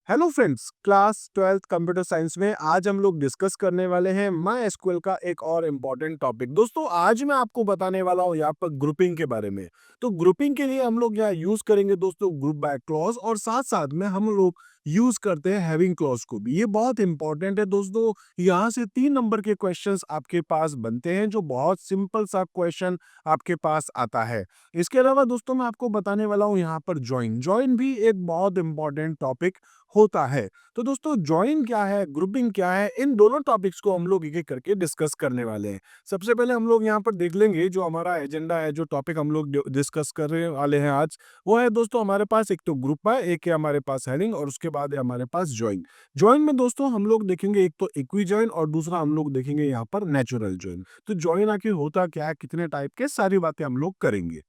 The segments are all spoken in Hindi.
Hello friends, class 12th computer science में आज हम लोग डिस्कस करने वाले हैं माई एसक्यूएल का एक और इम्पॉर्टेंट टॉपिक। दोस्तों आज मैं आपको बताने वाला हूँ यहाँ पर ग्रुपिंग के बारे में। तो ग्रुपिंग के लिए हम लोग यहाँ यूज करेंगे दोस्तों ग्रुप बाय क्लॉज, और साथ साथ में हम लोग यूज करते हैं हैविंग क्लॉज को भी। ये बहुत इंपॉर्टेंट है दोस्तों। यहाँ से 3 नंबर के क्वेश्चंस आपके पास बनते हैं, जो बहुत सिंपल सा क्वेश्चन आपके पास आता है। इसके अलावा दोस्तों मैं आपको बताने वाला हूँ यहाँ पर ज्वाइन ज्वाइन भी एक बहुत इंपॉर्टेंट टॉपिक होता है। तो दोस्तों ज्वाइन क्या है, ग्रुपिंग क्या है, इन दोनों टॉपिक्स को हम लोग एक-एक करके डिस्कस करने वाले हैं। सबसे पहले हम लोग यहाँ पर देख लेंगे जो हमारा एजेंडा है, जो टॉपिक हम लोग डिस्कस करने वाले हैं आज, वो है दोस्तों हमारे पास एक तो ग्रुप है, एक है हमारे पास हेडिंग, और उसके बाद है हमारे पास ज्वाइन। ज्वाइन में दोस्तों हम लोग देखेंगे एक तो इक्वी ज्वाइन, और दूसरा हम लोग देखेंगे यहाँ पर नेचुरल ज्वाइन। तो ज्वाइन आखिर होता क्या है, कितने टाइप के, सारी बातें हम लोग करेंगे।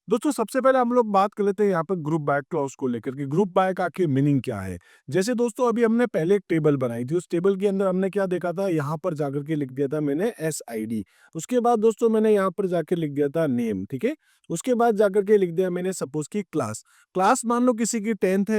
दोस्तों सबसे पहले हम लोग बात कर लेते हैं यहाँ पर ग्रुप बाय क्लॉज को लेकर के। ग्रुप बाय का आखिर मीनिंग क्या है। जैसे दोस्तों अभी हमने पहले एक टेबल बनाई थी, उस टेबल के अंदर हमने क्या देखा था, यहाँ पर जाकर के लिख दिया था मैंने SID। उसके बाद दोस्तों मैंने यहाँ पर जाकर लिख दिया था नेम, ठीक है। उसके बाद जाकर के लिख दिया मैंने सपोज की क्लास। क्लास मान लो किसी की 10th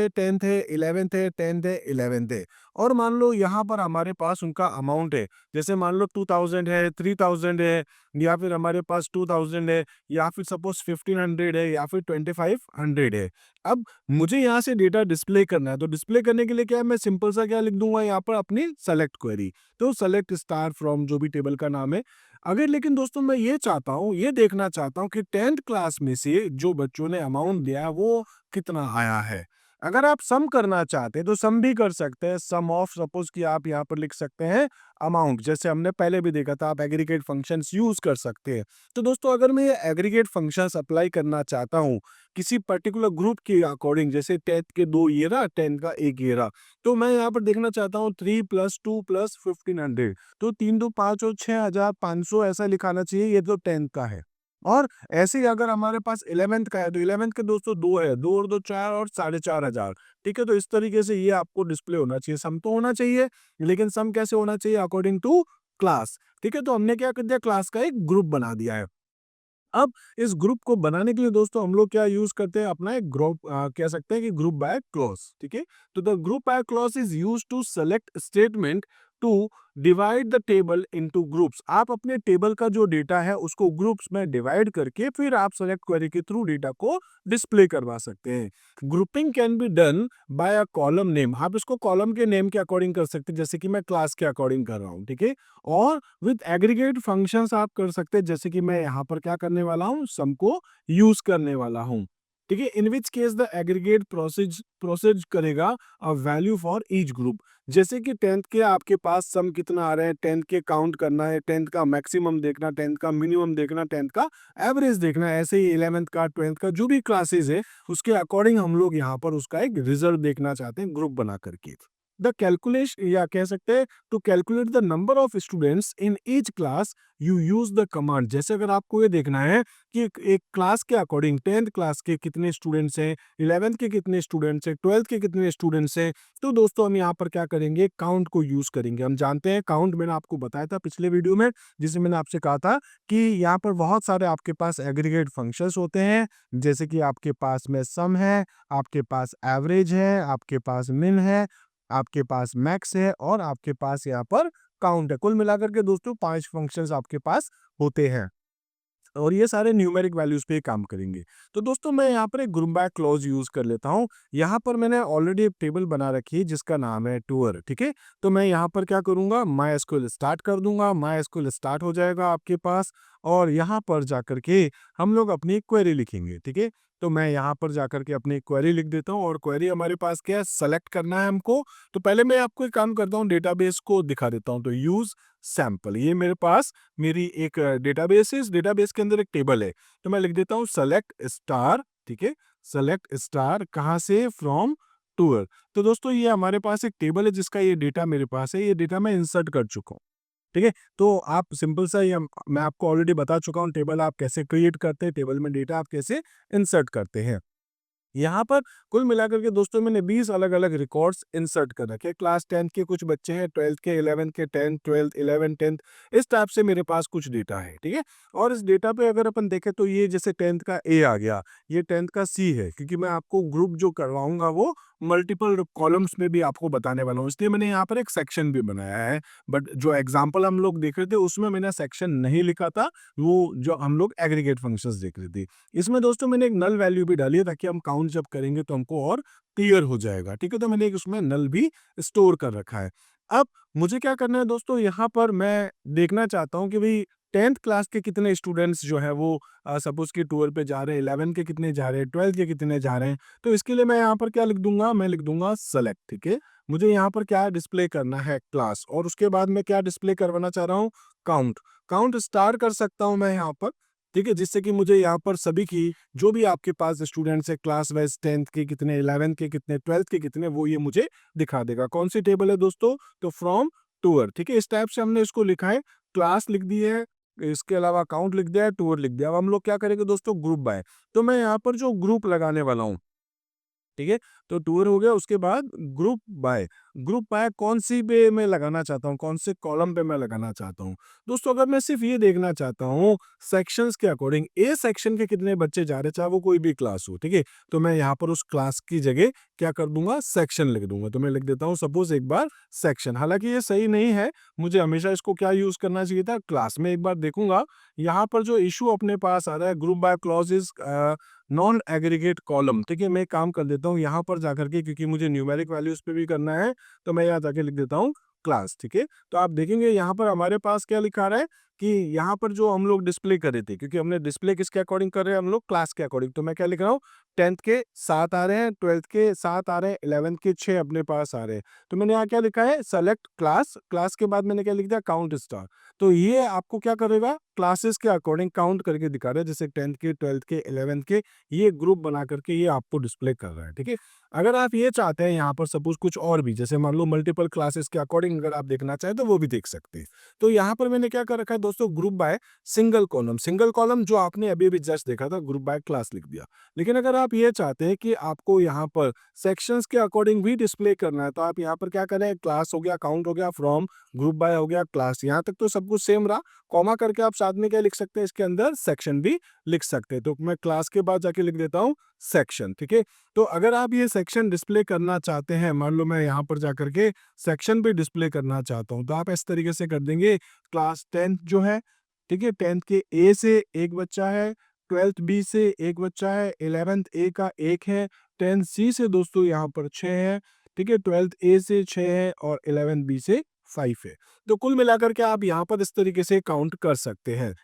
है 11th है 10th है 11th है, और मान लो यहाँ पर हमारे पास उनका अमाउंट है, जैसे मान लो 2000 है, 3000 है, या फिर हमारे पास 2000 है, या फिर सपोज 1500 है, या फिर 2500 है। अब मुझे यहाँ से डेटा डिस्प्ले करना है, तो डिस्प्ले करने के लिए क्या है, मैं सिंपल सा क्या लिख दूंगा यहाँ पर, अपनी सेलेक्ट क्वेरी। तो सेलेक्ट स्टार फ्रॉम जो भी टेबल का नाम है। अगर लेकिन दोस्तों मैं ये चाहता हूँ, ये देखना चाहता हूँ कि 10th क्लास में से जो बच्चों ने अमाउंट दिया वो कितना आया है। अगर आप सम करना चाहते हैं तो सम भी कर सकते हैं। सम ऑफ सपोज कि आप यहाँ पर लिख सकते हैं अमाउंट, जैसे हमने पहले भी देखा था, आप एग्रीगेट फंक्शंस यूज कर सकते हैं। तो दोस्तों अगर मैं ये एग्रीगेट फंक्शंस अप्लाई करना चाहता हूँ किसी पर्टिकुलर ग्रुप के अकॉर्डिंग, जैसे 10th के 2 ईयर, 10th का 1 ईयर, तो मैं यहाँ पर देखना चाहता हूँ 3 + 2 + 1500। तो 3 2 5 और 6500 ऐसा लिखाना चाहिए, ये तो 10th का है। और ऐसे ही अगर हमारे पास 11th का है, तो 11th के दोस्तों 2 है, 2 और 2 4 और 4500। ठीक है, तो इस तरीके से ये आपको डिस्प्ले होना चाहिए। सम तो होना चाहिए, लेकिन सम कैसे होना चाहिए, अकॉर्डिंग टू क्लास। ठीक है, तो हमने क्या कर दिया, क्लास का एक ग्रुप बना दिया है। अब इस ग्रुप को बनाने के लिए दोस्तों हम लोग क्या यूज करते हैं, अपना एक ग्रुप कह सकते हैं कि ग्रुप बाय क्लॉज। ठीक है, तो the group by clause is used to select statement to divide the table into groups. आप अपने टेबल का जो डेटा है उसको ग्रुप्स में डिवाइड करके फिर आप सेलेक्ट क्वेरी के थ्रू डेटा को डिस्प्ले करवा सकते हैं। Grouping can be done by a column name. आप इसको कॉलम के नेम के अकॉर्डिंग कर सकते हैं, जैसे कि मैं क्लास के अकॉर्डिंग कर रहा हूँ। ठीक है, और विद एग्रीगेट फंक्शंस आप कर सकते हैं, जैसे कि मैं यहाँ पर क्या करने वाला हूँ, सम को यूज करने वाला हूँ। ठीक है, इन which case the aggregate process करेगा a value for each group. जैसे कि 10th के आपके पास सम कितना आ रहे हैं, 10th के काउंट करना है, 10th का मैक्सिमम देखना, 10th का मिनिमम देखना, 10th का एवरेज देखना है। ऐसे ही 11th का 12th का जो भी क्लासेस है उसके अकॉर्डिंग हम लोग यहाँ पर उसका एक रिजल्ट देखना चाहते हैं ग्रुप बना करके। द कैलकुलेशन, या कह सकते हैं to calculate the number of students in each class you use the command. जैसे अगर आपको ये देखना है कि एक क्लास के अकॉर्डिंग 10th क्लास के कितने स्टूडेंट्स हैं, 11th के कितने स्टूडेंट्स हैं, 12th के कितने स्टूडेंट्स हैं, तो दोस्तों हम यहाँ पर क्या करेंगे, काउंट को यूज करेंगे। हम जानते हैं काउंट, मैंने आपको बताया था पिछले वीडियो में, जिसे मैंने आपसे कहा था कि यहाँ पर बहुत सारे आपके पास एग्रीगेट फंक्शंस होते हैं, जैसे कि आपके पास में सम है, आपके पास एवरेज है, आपके पास मिन है, आपके पास मैक्स है, और आपके पास यहाँ पर काउंट है। कुल मिलाकर के दोस्तों 5 फंक्शंस आपके पास होते हैं, और ये सारे न्यूमेरिक वैल्यूज पे काम करेंगे। तो दोस्तों मैं यहाँ पर एक ग्रुप बाय क्लॉज यूज कर लेता हूँ। यहाँ पर मैंने ऑलरेडी एक टेबल बना रखी है जिसका नाम है टूर। ठीक है, तो मैं यहाँ पर क्या करूँगा, माई एसक्यूएल स्टार्ट कर दूंगा। माई एसक्यूएल स्टार्ट हो जाएगा आपके पास, और यहाँ पर जाकर के हम लोग अपनी क्वेरी लिखेंगे। ठीक है, तो मैं यहाँ पर जाकर के अपनी क्वेरी लिख देता हूँ, और क्वेरी हमारे पास क्या है, सेलेक्ट करना है हमको। तो पहले मैं आपको एक काम करता हूँ, डेटाबेस को दिखा देता हूँ। तो यूज सैंपल, ये मेरे पास मेरी एक डेटाबेस है। इस डेटाबेस के अंदर एक टेबल है, तो मैं लिख देता हूँ सेलेक्ट स्टार। ठीक है, सेलेक्ट स्टार कहाँ से, फ्रॉम टूर। तो दोस्तों ये हमारे पास एक टेबल है जिसका ये डेटा मेरे पास है, ये डेटा मैं इंसर्ट कर चुका हूँ। ठीक है, तो आप सिंपल सा ये मैं आपको ऑलरेडी बता चुका हूँ, टेबल आप कैसे क्रिएट करते हैं, टेबल में डेटा आप कैसे इंसर्ट करते हैं। यहाँ पर कुल मिलाकर के दोस्तों मैंने 20 अलग-अलग रिकॉर्ड्स इंसर्ट कर रखे हैं। क्लास 10th के कुछ बच्चे हैं, 12th के, 11th के, 10th, 12th, 11th, 10th, इस टाइप से मेरे पास कुछ डेटा है। ठीक है, और इस डेटा पे अगर अपन देखें तो ये जैसे 10th का ए आ गया, ये 10th का सी है, क्योंकि मैं आपको ग्रुप जो करवाऊंगा वो मल्टीपल कॉलम्स में भी आपको बताने वाला हूँ, इसलिए मैंने यहाँ पर एक सेक्शन भी बनाया है। बट जो एग्जाम्पल हम लोग देख रहे थे उसमें मैंने सेक्शन नहीं लिखा था, वो जो हम लोग एग्रीगेट फंक्शंस देख रहे थे। इसमें दोस्तों मैंने एक नल वैल्यू भी डाली है ताकि हम काउंट जब करेंगे तो हमको और क्लियर हो जाएगा, ठीक है। तो मैंने एक उसमें नल भी स्टोर कर रखा है। अब मुझे क्या करना है दोस्तों, यहाँ पर मैं देखना चाहता हूँ कि भाई 10th क्लास के कितने स्टूडेंट्स जो है वो सपोज कि 12 पे जा रहे हैं, 11 के कितने जा रहे हैं, 12 के कितने जा रहे हैं। तो इसके लिए मैं यहाँ पर क्या लिख दूंगा, मैं लिख दूंगा सेलेक्ट, ठीक है। मुझे यहाँ पर क्या डिस्प्ले करना है, क्लास, और उसके बाद मैं क्या डिस्प्ले करवाना चाह रहा हूँ, काउंट। काउंट स्टार कर सकता हूँ मैं यहाँ पर, ठीक है, जिससे कि मुझे यहाँ पर सभी की जो भी आपके पास स्टूडेंट्स है क्लास वाइज 10th के कितने, 11th के कितने, 12th के कितने, वो ये मुझे दिखा देगा। कौन सी टेबल है दोस्तों, तो फ्रॉम टूअर, ठीक है। इस टाइप से हमने इसको लिखा है, क्लास लिख दी है, इसके अलावा अकाउंट लिख दिया है, टूर लिख दिया। अब हम लोग क्या करेंगे दोस्तों, ग्रुप बाय। तो मैं यहाँ पर जो ग्रुप लगाने वाला हूँ, ठीक है, तो टूर हो गया, उसके बाद ग्रुप बाय। ग्रुप बाय कौन सी पे मैं लगाना चाहता हूँ, कौन से कॉलम पे मैं लगाना चाहता हूँ दोस्तों। अगर मैं सिर्फ ये देखना चाहता हूँ सेक्शंस के अकॉर्डिंग, ए सेक्शन के कितने बच्चे जा रहे हैं, चाहे वो कोई भी क्लास हो, ठीक है, तो मैं यहाँ पर उस क्लास की जगह क्या कर दूंगा, सेक्शन लिख दूंगा। तो मैं लिख देता हूँ सपोज एक बार सेक्शन। हालांकि ये सही नहीं है, मुझे हमेशा इसको क्या यूज करना चाहिए था, क्लास में। एक बार देखूंगा यहाँ पर जो इशू अपने पास आ रहा है, group by clause is non aggregate column, ठीक है। मैं एक काम कर देता हूँ यहाँ पर जाकर के, क्योंकि मुझे न्यूमेरिक वैल्यूज पे भी करना है, तो मैं यहाँ जाके लिख देता हूँ क्लास, ठीक है। तो आप देखेंगे यहाँ पर हमारे पास क्या लिखा रहा है कि यहाँ पर जो हम लोग डिस्प्ले कर रहे थे, क्योंकि हमने डिस्प्ले किसके अकॉर्डिंग कर रहे हैं, हम लोग क्लास के अकॉर्डिंग। तो मैं क्या लिख रहा हूँ, 10th के 7 आ रहे हैं, 12th के 7 आ रहे हैं, 11th के 6 अपने पास आ रहे हैं। तो मैंने यहाँ क्या लिखा है, सेलेक्ट क्लास। क्लास के बाद मैंने क्या लिख दिया, काउंट स्टार। तो ये आपको क्या करेगा, क्लासेस के अकॉर्डिंग काउंट करके दिखा रहा है, जैसे 10th के, 12th के, 11th के, ये ग्रुप बना करके ये आपको डिस्प्ले कर रहा है, ठीक है। अगर आप ये चाहते हैं यहाँ पर सपोज कुछ और भी, जैसे मान लो मल्टीपल क्लासेस के अकॉर्डिंग अगर आप देखना चाहें तो वो भी देख सकते हैं। तो यहाँ पर मैंने क्या कर रखा है दोस्तों, group by single column. Single column जो आपने अभी अभी जस्ट देखा था, ग्रुप बाय क्लास लिख दिया। लेकिन अगर आप ये चाहते हैं कि आपको यहाँ पर सेक्शंस के अकॉर्डिंग भी डिस्प्ले करना है, तो आप यहाँ पर क्या करें, क्लास हो गया, काउंट हो गया, फ्रॉम, ग्रुप बाय हो गया, क्लास। यहाँ तक तो सब कुछ सेम रहा। कॉमा करके आप साथ में क्या लिख सकते हैं, इसके अंदर सेक्शन भी लिख सकते हैं। तो मैं क्लास के बाद जाके लिख देता हूँ सेक्शन, ठीक है। तो अगर आप ये सेक्शन डिस्प्ले करना चाहते हैं, मान लो मैं यहाँ पर जाकर के सेक्शन भी डिस्प्ले करना चाहता हूँ, तो आप इस तरीके से कर देंगे, क्लास 10th जो है, ठीक है, 10th के ए से एक बच्चा है, 12th बी से एक बच्चा है, 11th ए का एक है, 10th सी से दोस्तों यहाँ पर 6 है, ठीक है, 12th ए से 6 है और 11th बी से 5 है। तो कुल मिलाकर के आप यहाँ पर इस तरीके से काउंट कर सकते हैं।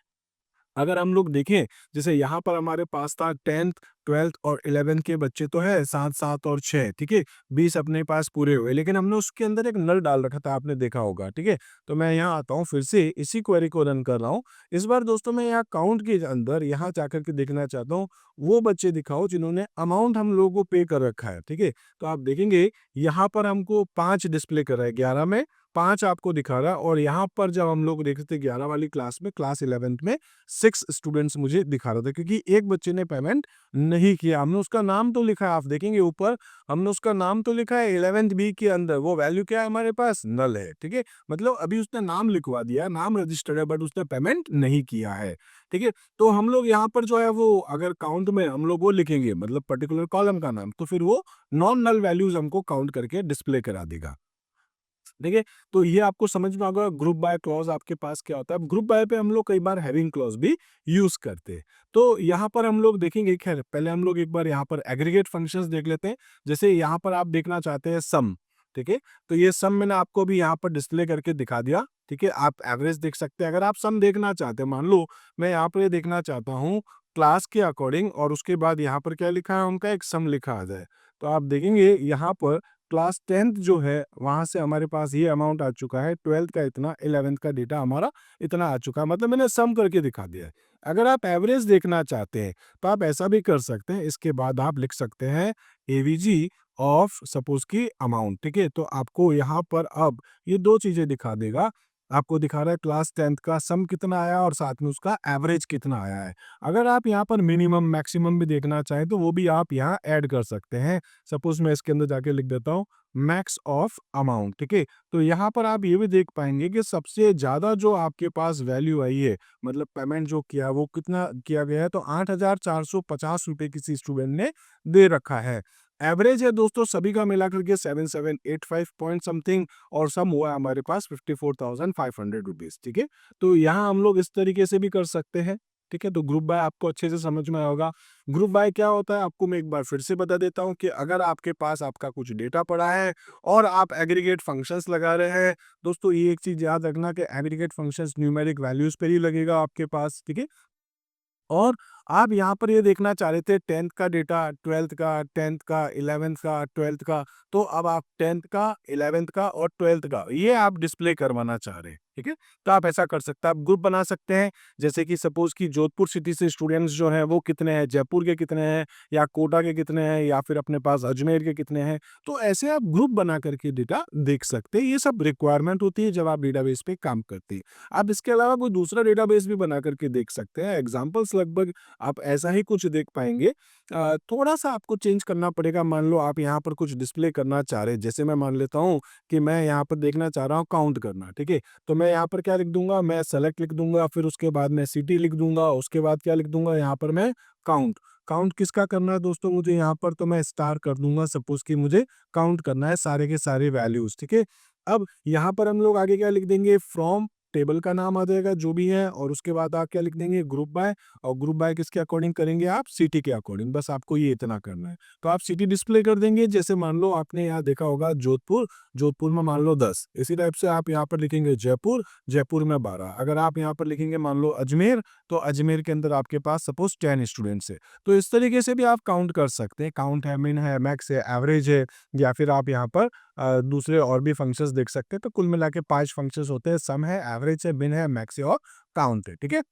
अगर हम लोग देखें, जैसे यहाँ पर हमारे पास था 10th, 12th और 11th के बच्चे तो है 7, 7 और 6, ठीक है, 20 अपने पास पूरे हुए। लेकिन हमने उसके अंदर एक नल डाल रखा था, आपने देखा होगा, ठीक है। तो मैं यहाँ आता हूँ, फिर से इसी क्वेरी को रन कर रहा हूँ। इस बार दोस्तों मैं यहाँ काउंट के अंदर यहाँ जाकर के देखना चाहता हूँ, वो बच्चे दिखाओ जिन्होंने अमाउंट हम लोगों को पे कर रखा है, ठीक है। तो आप देखेंगे यहाँ पर हमको 5 डिस्प्ले कर रहा है, 11 में 5 आपको दिखा रहा है। और यहाँ पर जब हम लोग देख रहे थे 11 वाली क्लास में, क्लास 11th में 6 स्टूडेंट्स मुझे दिखा रहा था, क्योंकि एक बच्चे ने पेमेंट नहीं किया। हमने उसका नाम तो लिखा है, आप देखेंगे ऊपर हमने उसका नाम तो लिखा है 11th बी के अंदर, वो वैल्यू क्या है हमारे पास, नल है, ठीक है। मतलब अभी उसने नाम लिखवा दिया, नाम रजिस्टर्ड है, बट उसने पेमेंट नहीं किया है, ठीक है। तो हम लोग यहाँ पर जो है वो अगर काउंट में हम लोग वो लिखेंगे, मतलब पर्टिकुलर कॉलम का नाम, तो फिर वो नॉन नल वैल्यूज हमको काउंट करके डिस्प्ले करा देगा, ठीक है। तो ये आपको समझ में आ गया ग्रुप बाय क्लॉज आपके पास क्या होता है। अब ग्रुप बाय पे हम लोग कई बार हैविंग क्लॉज भी यूज करते हैं। तो यहाँ पर हम लोग देखेंगे, खैर पहले हम लोग एक बार यहाँ पर एग्रीगेट फंक्शंस देख लेते हैं। जैसे यहाँ पर आप देखना चाहते हैं सम, ठीक है, तो ये सम मैंने आपको भी यहाँ पर डिस्प्ले करके दिखा दिया, ठीक है। आप एवरेज देख सकते हैं। अगर आप सम देखना चाहते हैं, मान लो मैं यहाँ पर ये देखना चाहता हूँ क्लास के अकॉर्डिंग, और उसके बाद यहाँ पर क्या लिखा है, उनका एक सम लिखा आ जाए, तो आप देखेंगे यहाँ पर क्लास 10th जो है वहां से हमारे पास ये अमाउंट आ चुका है, 12th का इतना, 11th का डेटा हमारा इतना आ चुका है, मतलब मैंने सम करके दिखा दिया है। अगर आप एवरेज देखना चाहते हैं तो आप ऐसा भी कर सकते हैं। इसके बाद आप लिख सकते हैं एवीजी ऑफ सपोज की अमाउंट, ठीक है। तो आपको यहाँ पर अब ये दो चीजें दिखा देगा, आपको दिखा रहा है क्लास 10th का सम कितना आया और साथ में उसका एवरेज कितना आया है। अगर आप यहाँ पर मिनिमम मैक्सिमम भी देखना चाहें तो वो भी आप यहाँ ऐड कर सकते हैं। सपोज मैं इसके अंदर जाके लिख देता हूँ मैक्स ऑफ अमाउंट, ठीक है। तो यहाँ पर आप ये भी देख पाएंगे कि सबसे ज्यादा जो आपके पास वैल्यू आई है, मतलब पेमेंट जो किया वो कितना किया गया है, तो 8,450 रुपए किसी स्टूडेंट ने दे रखा है। एवरेज है दोस्तों सभी का मिला करके 7785 पॉइंट समथिंग, और सम हुआ है हमारे पास 54,500 रुपीज। ठीक है, तो यहाँ हम लोग इस तरीके से भी कर सकते हैं। ठीक है, तो ग्रुप बाय आपको अच्छे से समझ में आया होगा। ग्रुप बाय क्या होता है आपको मैं एक बार फिर से बता देता हूँ कि अगर आपके पास आपका कुछ डेटा पड़ा है और आप एग्रीगेट फंक्शंस लगा रहे हैं, दोस्तों ये एक चीज याद रखना कि एग्रीगेट फंक्शंस न्यूमेरिक वैल्यूज पर ही लगेगा आपके पास। ठीक है, और आप यहाँ पर ये देखना चाह रहे थे 10th का डेटा, 12th का, 10th का, 11th का, 12th का, तो अब आप 10th का, 11th का और 12th का ये आप डिस्प्ले करवाना चाह रहे हैं। ठीक है, तो आप ऐसा कर सकते हैं, आप ग्रुप बना सकते हैं। जैसे कि सपोज कि जोधपुर सिटी से स्टूडेंट्स जो हैं वो कितने हैं, जयपुर के कितने हैं, या कोटा के कितने हैं, या फिर अपने पास अजमेर के कितने हैं, तो ऐसे आप ग्रुप बना करके डेटा देख सकते हैं। ये सब रिक्वायरमेंट होती है जब आप डेटाबेस पे काम करते हैं। आप इसके अलावा कोई दूसरा डेटाबेस भी बना करके देख सकते हैं। एग्जाम्पल्स लगभग आप ऐसा ही कुछ देख पाएंगे। थोड़ा-सा आपको चेंज करना पड़ेगा। मान लो आप यहाँ पर कुछ डिस्प्ले करना चाह रहे हैं, जैसे मैं मान लेता हूँ कि मैं यहाँ पर देखना चाह रहा हूँ काउंट करना, ठीक है? तो मैं यहाँ पर क्या लिख दूँगा, मैं सेलेक्ट लिख दूँगा, फिर उसके बाद मैं सिटी लिख दूँगा, उसके बाद क्या लिख दूँगा यहाँ पर मैं काउंट। काउंट किसका करना है दोस्तों मुझे यहाँ पर, तो मैं स्टार कर दूँगा, सपोज़ कि मुझे काउंट करना है सारे के सारे वैल्यूज़, ठीक है? अब यहाँ पर हम लोग आगे क्या लिख देंगे, फ्रॉम टेबल का नाम आ जाएगा जो भी है, और उसके बाद आप क्या लिख देंगे, ग्रुप बाय। और ग्रुप बाय किसके अकॉर्डिंग करेंगे आप, सिटी के अकॉर्डिंग। बस आपको ये इतना करना है। तो आप सिटी डिस्प्ले कर देंगे, जैसे मान लो आपने यहाँ देखा होगा जोधपुर, जोधपुर में मान लो 10, इसी टाइप से आप यहाँ पर लिखेंगे जयपुर, जयपुर में 12। अगर आप यहाँ पर लिखेंगे मान लो अजमेर, तो अजमेर के अंदर आपके पास सपोज 10 स्टूडेंट्स है। तो इस तरीके से भी आप काउंट कर सकते हैं। काउंट है, मिन है, मैक्स है, एवरेज है, या फिर आप यहाँ पर दूसरे और भी फंक्शंस देख सकते हैं। तो कुल मिला के 5 फंक्शंस होते हैं, सम है, एवरेज है, मिन है, मैक्स है और काउंट है। ठीक है?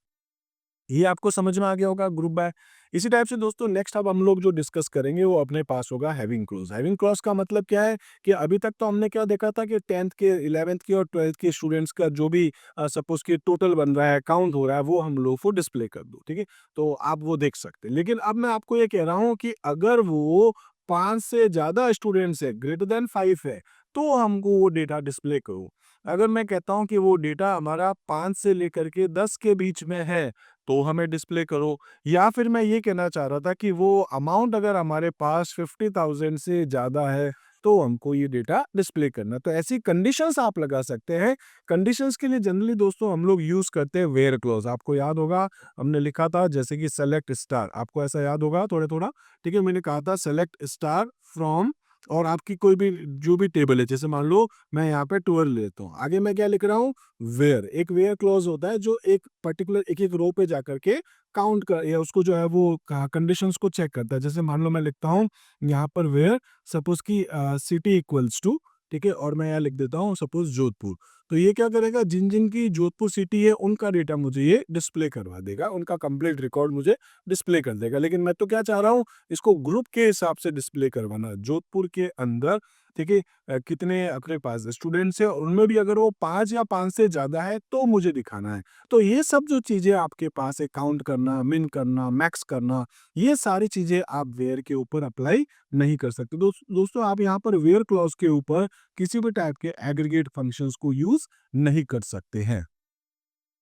ये आपको समझ में आ गया होगा ग्रुप बाय। इसी टाइप से दोस्तों नेक्स्ट अब हम लोग जो डिस्कस करेंगे वो अपने पास होगा हैविंग क्लॉज। हैविंग क्लॉज का मतलब क्या है कि अभी तक तो हमने क्या देखा था कि 10th के, 11th के और 12th के स्टूडेंट्स का जो भी सपोज कि टोटल बन रहा है, काउंट हो रहा है, वो हम लोग को डिस्प्ले कर दो। ठीक है, तो आप वो देख सकते हैं। लेकिन अब मैं आपको ये कह रहा हूँ कि अगर वो 5 से ज्यादा स्टूडेंट्स है, ग्रेटर देन 5 है, तो हमको वो डेटा डिस्प्ले करो। अगर मैं कहता हूँ कि वो डेटा हमारा 5 से लेकर के 10 के बीच में है, तो हमें डिस्प्ले करो। या फिर मैं ये कहना चाह रहा था कि वो अमाउंट अगर हमारे पास 50,000 से ज़्यादा है, तो हमको ये डेटा डिस्प्ले करना। तो ऐसी कंडीशंस आप लगा सकते हैं। कंडीशंस के लिए जनरली दोस्तों हम लोग यूज़ करते हैं वेयर क्लॉज। आपको याद होगा हमने लिखा था जैसे कि सेलेक्ट स्टार, आपको ऐसा याद होगा थोड़ा-थोड़ा, ठीक है? मैंने कहा था सेलेक्ट स्टार फ्रॉम, और आपकी कोई भी जो भी टेबल है, जैसे मान लो मैं यहाँ पे 12 लेता हूँ। आगे मैं क्या लिख रहा हूँ, वेयर। एक वेयर क्लॉज होता है जो एक पर्टिकुलर एक-एक रो पे जाकर के काउंट कर, या उसको जो है वो कंडीशंस को चेक करता है। जैसे मान लो मैं लिखता हूँ यहाँ पर वेयर सपोज कि सिटी इक्वल्स टू, ठीक है, और मैं यहाँ लिख देता हूँ सपोज जोधपुर। तो ये क्या करेगा, जिन जिन की जोधपुर सिटी है उनका डेटा मुझे ये डिस्प्ले करवा देगा, उनका कंप्लीट रिकॉर्ड मुझे डिस्प्ले कर देगा। लेकिन मैं तो क्या चाह रहा हूँ, इसको ग्रुप के हिसाब से डिस्प्ले करवाना। जोधपुर के अंदर, ठीक है, कितने अपने पास स्टूडेंट्स हैं, और उनमें भी अगर वो 5 या 5 से ज़्यादा है तो मुझे दिखाना है। तो ये सब जो चीज़ें आपके पास है, काउंट करना, मिन करना, मैक्स करना, ये सारी चीज़ें आप वेयर के ऊपर अप्लाई नहीं कर सकते। दोस्तों आप यहाँ पर वेयर क्लॉज के ऊपर किसी भी टाइप के एग्रीगेट फंक्शंस को यूज़ नहीं कर सकते हैं।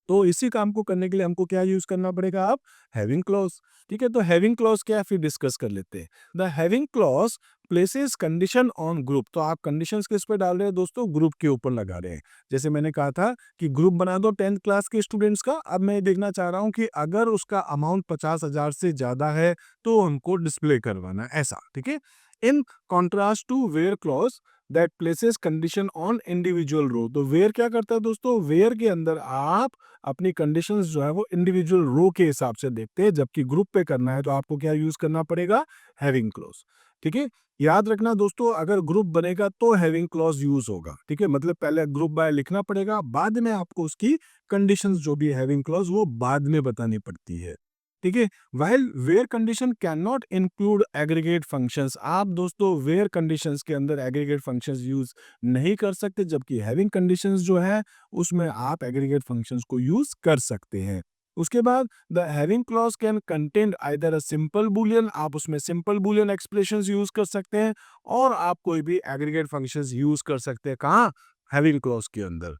तो इसी काम को करने के लिए हमको क्या यूज करना पड़ेगा, आप हैविंग क्लॉज। ठीक है, तो हैविंग क्लॉज क्या है फिर डिस्कस कर लेते हैं। The having clause places condition on group. तो आप कंडीशंस किस पे डाल रहे हैं दोस्तों, ग्रुप के ऊपर लगा रहे हैं। जैसे मैंने कहा था कि ग्रुप बना दो 10th क्लास के स्टूडेंट्स का। अब मैं देखना चाह रहा हूँ कि अगर उसका अमाउंट 50,000 से ज्यादा है तो हमको डिस्प्ले करवाना है, ऐसा। ठीक है, in contrast to where clause that places condition on individual row. तो वेयर क्या करता है दोस्तों, वेयर के अंदर आप अपनी कंडीशंस जो है वो इंडिविजुअल रो के हिसाब से देखते हैं, जबकि ग्रुप पे करना है तो आपको क्या यूज करना पड़ेगा, हैविंग क्लॉज। ठीक है, याद रखना दोस्तों, अगर ग्रुप बनेगा तो हैविंग क्लॉज यूज होगा। ठीक है, मतलब पहले ग्रुप बाय लिखना पड़ेगा, बाद में आपको उसकी कंडीशंस जो भी हैविंग क्लॉज वो बाद में बतानी पड़ती है। ठीक है, while where condition cannot include aggregate functions, आप दोस्तों where conditions के अंदर aggregate functions यूज नहीं कर सकते, जबकि having conditions जो है उसमें आप aggregate functions को यूज कर सकते हैं। उसके बाद the having clause can contain either a simple boolean, आप उसमें simple boolean expressions यूज कर सकते हैं, और आप कोई भी aggregate functions यूज कर सकते हैं, कहाँ, having clause के अंदर।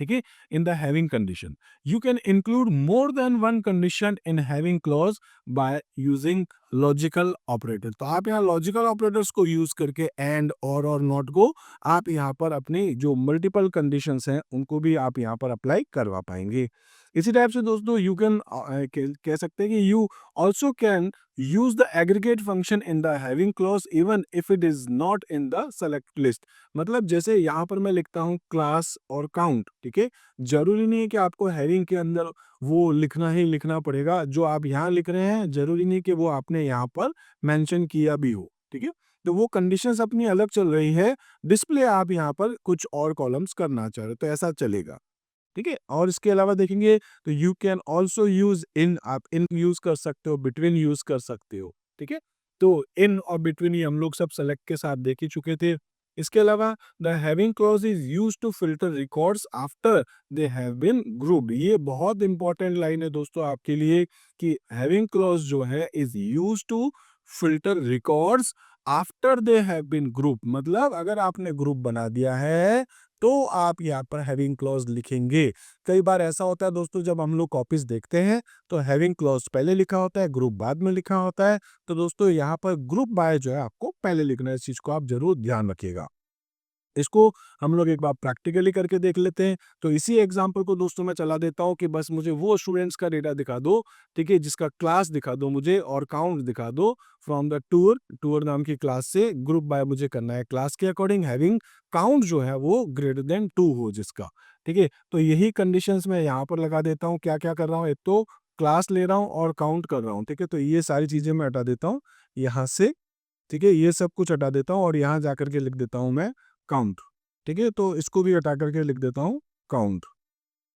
ठीक है, in the having condition you can include more than one condition in having clause by using logical operator. तो आप यहाँ लॉजिकल ऑपरेटर्स को यूज करके एंड और नॉट को आप यहाँ पर अपनी जो मल्टीपल कंडीशंस हैं उनको भी आप यहाँ पर अप्लाई करवा पाएंगे। इसी टाइप से दोस्तों यू कैन कह सकते हैं कि you also can use the aggregate function in the having clause even if it is not in the select list। मतलब जैसे यहाँ पर मैं लिखता हूँ क्लास और काउंट, ठीक है, जरूरी नहीं है कि आपको हैविंग के अंदर वो लिखना ही लिखना पड़ेगा जो आप यहाँ लिख रहे हैं, जरूरी नहीं कि वो आपने यहाँ पर मेंशन किया भी हो, ठीक है। तो वो कंडीशंस अपनी अलग चल रही है, डिस्प्ले आप यहाँ पर कुछ और कॉलम्स करना चाह रहे हो तो ऐसा चलेगा, ठीक है। और इसके अलावा देखेंगे तो you can also use in, आप इन यूज कर सकते हो, बिटवीन यूज कर सकते हो, ठीक है। तो इन और बिटवीन ये हम लोग सब सेलेक्ट के साथ देख ही चुके थे। इसके अलावा the having clause is use to filter records after they have been grouped. ये बहुत इंपॉर्टेंट लाइन है दोस्तों आपके लिए कि हैविंग क्लॉज जो है is use to filter records after they have been group. मतलब अगर आपने ग्रुप बना दिया है तो आप यहाँ पर हैविंग क्लॉज लिखेंगे। कई बार ऐसा होता है दोस्तों जब हम लोग कॉपीज देखते हैं तो हैविंग क्लॉज पहले लिखा होता है, ग्रुप बाद में लिखा होता है। तो दोस्तों यहाँ पर ग्रुप बाय जो है आपको पहले लिखना है, इस चीज को आप जरूर ध्यान रखिएगा। इसको हम लोग एक बार प्रैक्टिकली करके देख लेते हैं। तो इसी एग्जांपल को दोस्तों मैं चला देता हूं कि बस मुझे वो स्टूडेंट्स का डेटा दिखा दो, ठीक है, जिसका क्लास दिखा दो मुझे और काउंट दिखा दो फ्रॉम द टूर, टूर नाम की क्लास से। ग्रुप बाय मुझे करना है क्लास के अकॉर्डिंग, हैविंग काउंट जो है वो ग्रेटर देन 2 हो जिसका, ठीक है। तो यही कंडीशंस मैं यहाँ पर लगा देता हूँ। क्या क्या कर रहा हूँ, एक तो क्लास ले रहा हूँ और काउंट कर रहा हूँ, ठीक है। तो ये सारी चीजें मैं हटा देता हूँ यहाँ से, ठीक है, ये सब कुछ हटा देता हूँ और यहाँ जाकर के लिख देता हूँ मैं काउंट, ठीक है। तो इसको भी हटा करके लिख देता हूँ काउंट।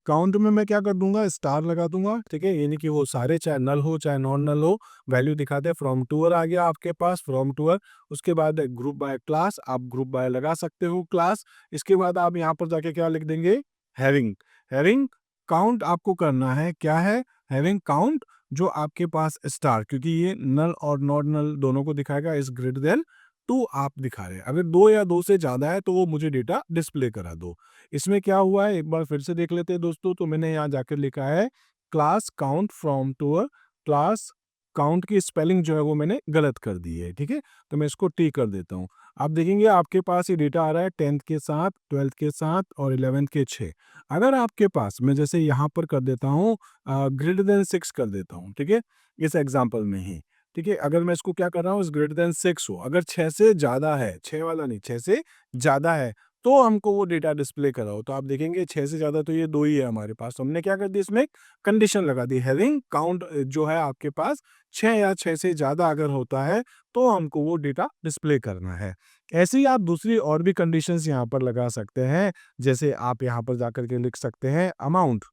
काउंट में मैं क्या कर दूंगा, स्टार लगा दूंगा, ठीक है, यानी कि वो सारे चाहे नल हो चाहे नॉन नल हो वैल्यू दिखा दे। फ्रॉम टूअर आ गया आपके पास, फ्रॉम टूअर। उसके बाद ग्रुप बाय क्लास, आप ग्रुप बाय लगा सकते हो क्लास। इसके बाद आप यहाँ पर जाके क्या लिख देंगे, हैविंग। हैविंग काउंट आपको करना है, क्या है, हैविंग काउंट जो आपके पास स्टार, क्योंकि ये नल और नॉट नल दोनों को दिखाएगा, इज ग्रेटर देन 2 आप दिखा रहे हैं। अगर 2 या 2 से ज्यादा है तो वो मुझे डेटा डिस्प्ले करा दो। इसमें क्या हुआ है एक बार फिर से देख लेते हैं दोस्तों। तो मैंने यहाँ जाकर लिखा है class count from tour. Class count की स्पेलिंग जो है वो मैंने गलत कर दी है, ठीक है। तो मैं इसको टी कर देता हूँ। आप देखेंगे आपके पास ये डेटा आ रहा है 10th के साथ, 12th के साथ और 11th के 6। अगर आपके पास, मैं जैसे यहाँ पर कर देता हूँ ग्रेटर देन 6 कर देता हूँ, ठीक है, इस एग्जाम्पल में ही, ठीक है। अगर मैं इसको क्या कर रहा हूँ, ग्रेटर देन 6 हो, अगर 6 से ज्यादा है, 6 वाला नहीं, 6 से ज्यादा है तो हमको वो डेटा डिस्प्ले कराओ। तो आप देखेंगे 6 से ज्यादा तो ये 2 ही है हमारे पास। तो हमने क्या कर दी, इसमें कंडीशन लगा दी, हैविंग काउंट जो है आपके पास 6 या 6 से ज्यादा अगर होता है तो हमको वो डेटा डिस्प्ले करना है। ऐसे ही आप दूसरी और भी कंडीशंस यहाँ पर लगा सकते हैं। जैसे आप यहाँ पर जाकर के लिख सकते हैं अमाउंट,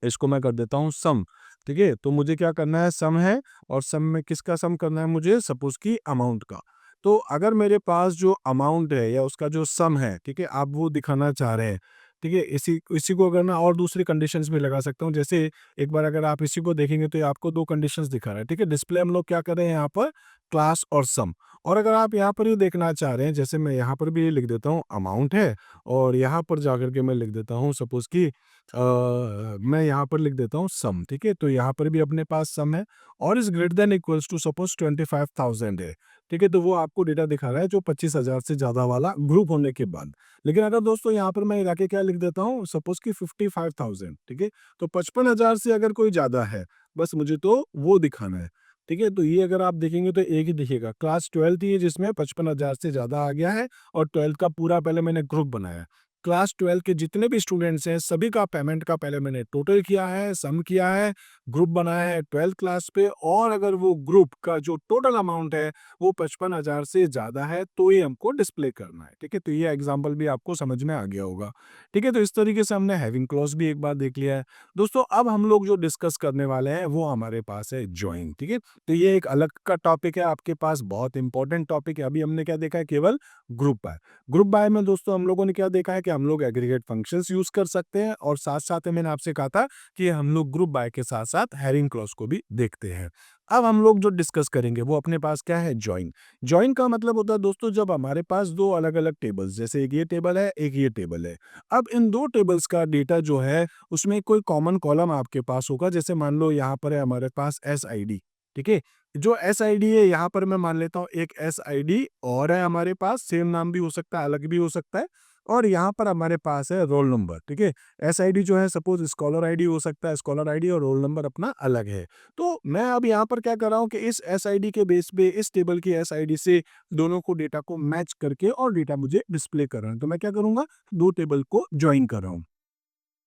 इसको मैं कर देता हूँ सम, ठीक है। तो मुझे क्या करना है, सम है और सम में किसका सम करना है मुझे, सपोज की अमाउंट का। तो अगर मेरे पास जो अमाउंट है या उसका जो सम है, ठीक है, आप वो दिखाना चाह रहे हैं, ठीक है। इसी इसी को अगर मैं और दूसरी कंडीशंस में लगा सकता हूँ। जैसे एक बार अगर आप इसी को देखेंगे तो ये आपको 2 कंडीशंस दिखा रहा है, ठीक है। डिस्प्ले हम लोग क्या कर रहे हैं यहाँ पर, क्लास और सम। और अगर आप यहाँ पर ही देखना चाह रहे हैं, जैसे मैं यहाँ पर भी लिख देता हूँ अमाउंट है और यहाँ पर जाकर के मैं लिख देता हूँ सपोज की मैं यहाँ पर लिख देता हूँ सम, ठीक है। तो यहाँ पर भी अपने पास सम है और is greater than equals to suppose 25,000 है, ठीक है। तो वो आपको डेटा दिखा रहा है जो 25,000 से ज्यादा वाला ग्रुप होने के बाद। लेकिन अगर दोस्तों यहाँ पर मैं जाके क्या लिख देता हूँ, सपोज की 55,000, ठीक है। तो 55,000 से अगर कोई ज्यादा है बस मुझे तो वो दिखाना है, ठीक है। तो ये अगर आप देखेंगे तो एक ही दिखेगा, क्लास 12 ही है जिसमें 55,000 से ज्यादा आ गया है और 12 का पूरा पहले मैंने ग्रुप बनाया है। क्लास 12 के जितने भी स्टूडेंट्स हैं सभी का पेमेंट का पहले मैंने टोटल किया है, सम किया है, ग्रुप बनाया है 12 क्लास पे। और अगर वो ग्रुप का जो टोटल अमाउंट है वो 55,000 से ज्यादा है तो ये हमको डिस्प्ले करना है, ठीक है। तो ये एग्जांपल भी आपको समझ में आ गया होगा, ठीक है। तो इस तरीके से हमने हैविंग क्लॉज भी एक बार देख लिया है दोस्तों। अब हम लोग जो डिस्कस करने वाले हैं वो हमारे पास है ज्वाइन, ठीक है। तो ये एक अलग का टॉपिक है आपके पास, बहुत इंपॉर्टेंट टॉपिक है। अभी हमने क्या देखा है, केवल ग्रुप बाय। ग्रुप बाय में दोस्तों हम लोगों ने क्या देखा है कि हम लोग एग्रीगेट फंक्शंस यूज कर सकते हैं और साथ साथ में मैंने आपसे कहा था कि हम लोग ग्रुप बाय के साथ साथ हैरिंग क्लॉज को भी देखते हैं। अब हम लोग जो डिस्कस करेंगे वो अपने पास क्या है, जॉइन। जॉइन का मतलब होता है दोस्तों जब हमारे पास दो अलग अलग टेबल्स, जैसे एक ये टेबल है एक ये टेबल है, अब इन दो टेबल्स का डेटा जो है उसमें कोई कॉमन कॉलम आपके पास होगा। जैसे मान लो यहाँ पर है हमारे पास एस आई डी, ठीक है। जो एस आई डी है यहाँ पर मैं मान लेता हूँ एक एस आई डी और है हमारे पास, सेम नाम भी हो सकता है अलग भी हो सकता है, और यहाँ पर हमारे पास है रोल नंबर, ठीक है। एस आई डी जो है सपोज स्कॉलर आईडी हो सकता है, स्कॉलर आईडी और रोल नंबर अपना अलग है। तो मैं अब यहाँ पर क्या कर रहा हूँ कि इस एस आई डी के बेस पे इस टेबल की एस आई डी से दोनों को डेटा को मैच करके और डेटा मुझे डिस्प्ले कर रहा है। तो मैं क्या करूंगा, दो टेबल को ज्वाइन कर रहा हूँ,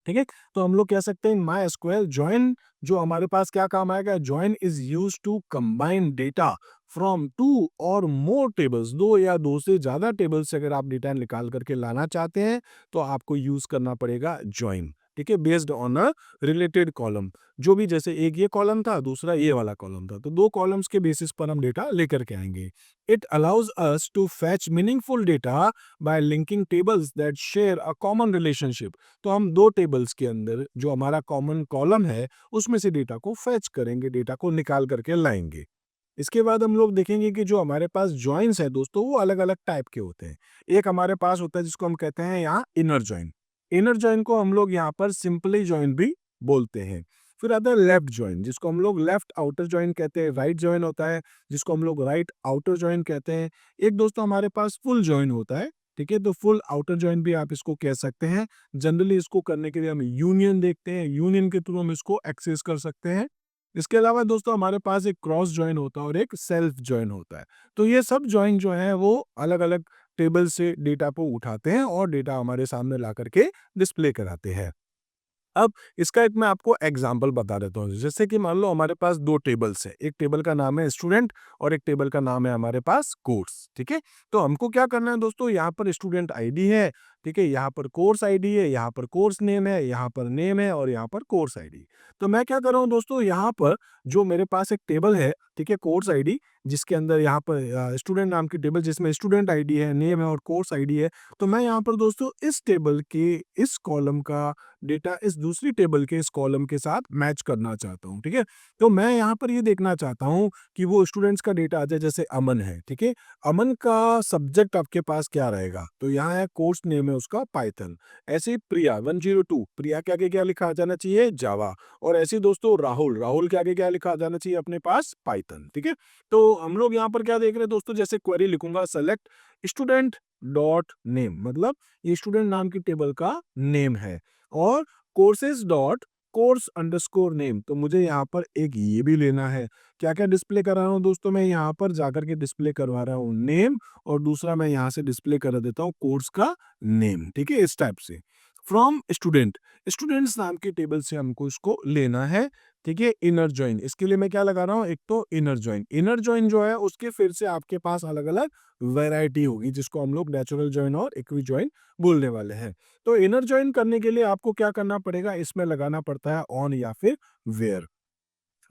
ठीक है। तो हम लोग कह सकते हैं माई एसक्यूएल ज्वाइन जो हमारे पास क्या काम आएगा, join is use to combine data from two or more tables, दो या दो से ज्यादा टेबल से अगर आप डेटा निकाल करके लाना चाहते हैं तो आपको यूज करना पड़ेगा ज्वाइन, ठीक है, based on a related column. जो भी, जैसे एक ये कॉलम था दूसरा ये वाला कॉलम था, तो दो कॉलम्स के बेसिस पर हम डेटा लेकर के आएंगे। It allows us to fetch meaningful data by linking tables that share a common relationship. तो हम दो टेबल्स के अंदर जो हमारा कॉमन कॉलम है उसमें से डेटा को फैच करेंगे, डेटा को निकाल करके लाएंगे। इसके बाद हम लोग देखेंगे कि जो हमारे पास जॉइंस है दोस्तों वो अलग अलग टाइप के होते हैं। एक हमारे पास होता है जिसको हम कहते हैं यहाँ इनर जॉइन। इनर जॉइन को हम लोग यहाँ पर सिंपली जॉइन भी बोलते हैं। फिर आता है लेफ्ट जॉइन जिसको हम लोग लेफ्ट आउटर जॉइन कहते हैं। राइट जॉइन होता है जिसको हम लोग राइट आउटर जॉइन कहते हैं। एक दोस्तों हमारे पास फुल जॉइन होता है, ठीक है, तो फुल आउटर जॉइन भी आप इसको कह सकते हैं। जनरली इसको करने के लिए हम यूनियन देखते हैं, यूनियन के थ्रू हम इसको एक्सेस कर सकते हैं। इसके अलावा दोस्तों हमारे पास एक क्रॉस जॉइन होता है और एक सेल्फ जॉइन होता है। तो ये सब जॉइन जो है वो अलग अलग टेबल से डेटा को उठाते हैं और डेटा हमारे सामने ला करके डिस्प्ले कराते हैं। अब इसका एक मैं आपको एग्जांपल बता देता हूँ। जैसे कि मान लो हमारे पास दो टेबल्स है, एक टेबल का नाम है स्टूडेंट और एक टेबल का नाम है हमारे पास कोर्स, ठीक है। तो हमको क्या करना है दोस्तों, यहाँ पर स्टूडेंट आईडी है, ठीक है, यहाँ पर कोर्स आईडी है, यहाँ पर कोर्स नेम है, यहाँ पर नेम है और यहाँ पर कोर्स आईडी। तो मैं क्या कर रहा हूँ दोस्तों, यहाँ पर जो मेरे पास एक टेबल है, ठीक है, कोर्स आईडी, जिसके अंदर यहाँ पर स्टूडेंट नाम की टेबल जिसमें स्टूडेंट आईडी है, नेम है और कोर्स आईडी है। तो मैं यहाँ पर दोस्तों इस टेबल के इस कॉलम का डेटा इस दूसरी टेबल के इस कॉलम के साथ मैच करना चाहता हूँ, ठीक है। तो मैं यहाँ पर ये देखना चाहता हूँ कि वो स्टूडेंट्स का डेटा आ जाए। जैसे अमन है, ठीक है, अमन का सब्जेक्ट आपके पास क्या रहेगा, तो यहाँ है कोर्स नेम है उसका पाइथन। ऐसे ही प्रिया 102, प्रिया के आगे क्या लिखा आ जाना चाहिए, जावा। और ऐसे ही दोस्तों राहुल, राहुल के आगे क्या लिखा आ जाना चाहिए अपने पास, पाइथन, ठीक है। तो हम लोग यहाँ पर क्या देख रहे हैं दोस्तों, जैसे क्वेरी लिखूंगा सेलेक्ट स्टूडेंट डॉट नेम, मतलब ये स्टूडेंट नाम की टेबल का नेम है, और courses dot course underscore name, तो मुझे यहाँ पर एक ये भी लेना है। क्या क्या डिस्प्ले कर रहा हूँ दोस्तों, मैं यहाँ पर जाकर के डिस्प्ले करवा रहा हूँ नेम, और दूसरा मैं यहाँ से डिस्प्ले कर देता हूँ कोर्स का नेम, ठीक है, इस टाइप से। फ्रॉम स्टूडेंट, स्टूडेंट्स नाम की टेबल से हमको इसको लेना है, ठीक है। इनर जॉइन, इसके लिए मैं क्या लगा रहा हूँ, एक तो इनर जॉइन, इनर जॉइन जो है उसके फिर से आपके पास अलग अलग वैरायटी होगी जिसको हम लोग नेचुरल जॉइन और इक्वी जॉइन बोलने वाले हैं। तो इनर जॉइन करने के लिए आपको क्या करना पड़ेगा, इसमें लगाना पड़ता है ऑन या फिर वेयर।